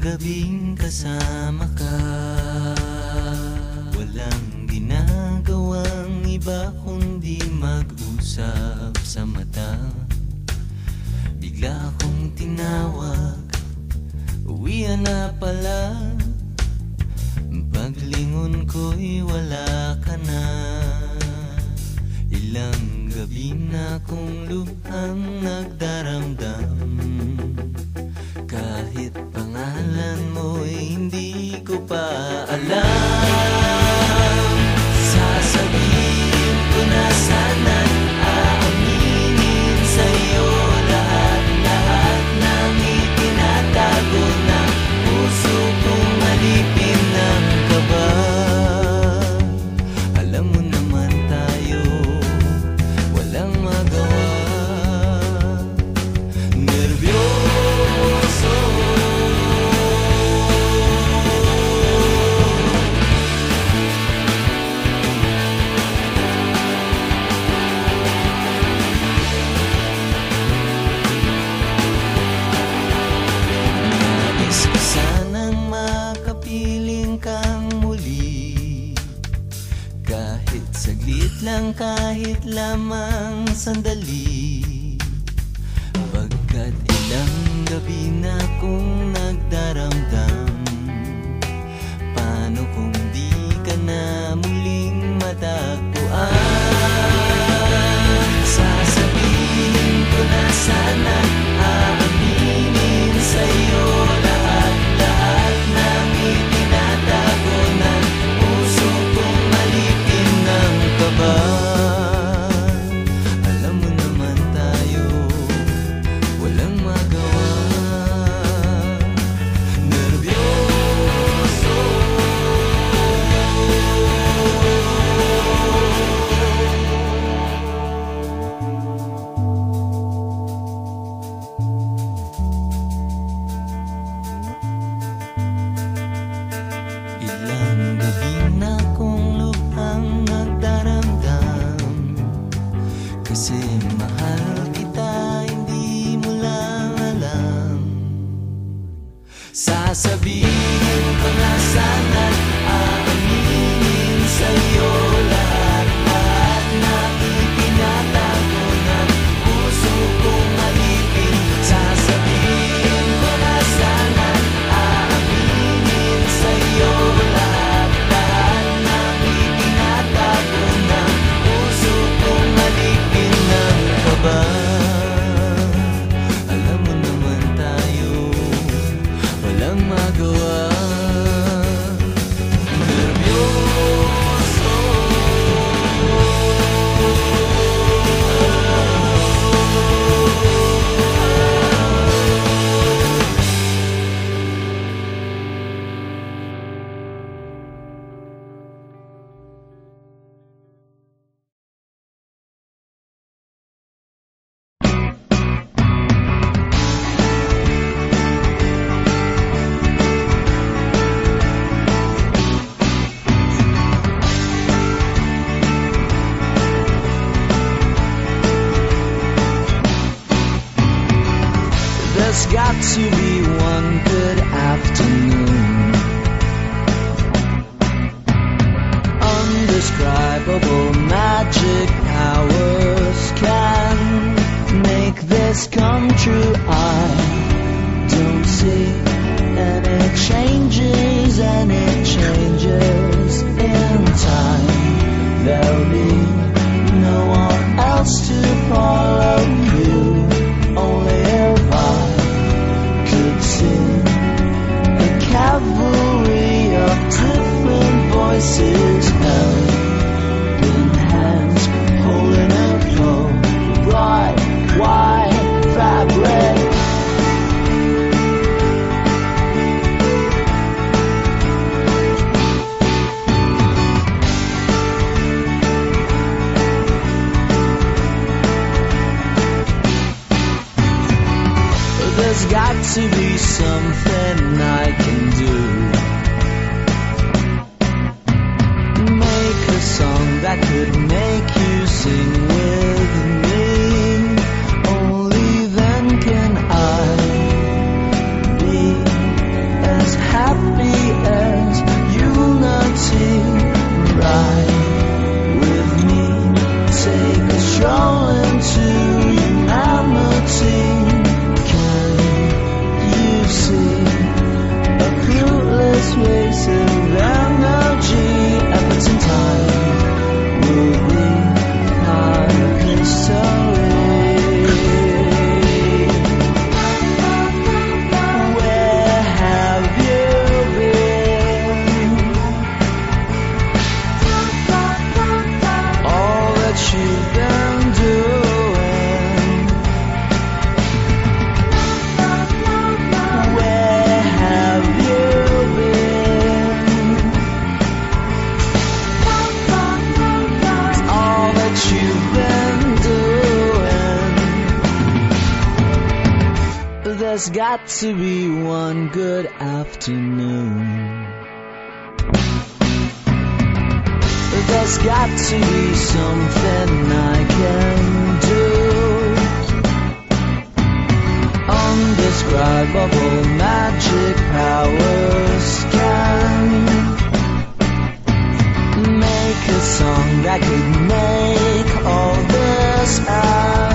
gabing kasama ka, walang ginagawang iba kundi mag-usap sa mata. Bigla kong tinawag, uwian na pala. Paglingon ko'y wala ka na. Ilang gabi na kong lubhang nagdaramdam, kahit pangalan mo'y hindi ko pa alam. Sasabihin ko na sana't aaminin sa'yo lahat ng itinatago ng puso kong alipin ng kaba. Alam mo naman tayo, walang magawa. Nervyoso, nais ko sanang makapiling kang muli, kahit saglit lang, kahit lamang sandali. Pagkat ilang gabi na kong nagdaramdam, paano kung di ka na muling matagpuan? Sasabihin ko na sana, aaminin sa'yo lahat ng itinatago ng puso kong alipin ng kaba. Alam mo naman tayo, walang magawa. Nervyoso, ilang gabi na kong lubhang nagdaramdam, kasi mahal kita, hindi mo lang alam. Sasabihin ko na sana't aaminin sa'yo lahat ng itinatago ng puso kong alipin. Sasabihin ko na sana't aaminin sa'yo lahat ng itinatago ng puso kong alipin ng kaba. Alam mo naman tayo, walang magawa. Nervyoso, there's got to be one good afternoon, undescribable magic powers can make this come true. I don't see any changes in time. There'll be no one else to follow you, only if I could see a cavalry of different voices held in hands, holding a cold, bright white fabric. There's got to be something I can do. Make a song that could make you sing with me. Only then can I be got to be one good afternoon. There's got to be something I can do. Undescribable magic powers can make a song that could make all this happen.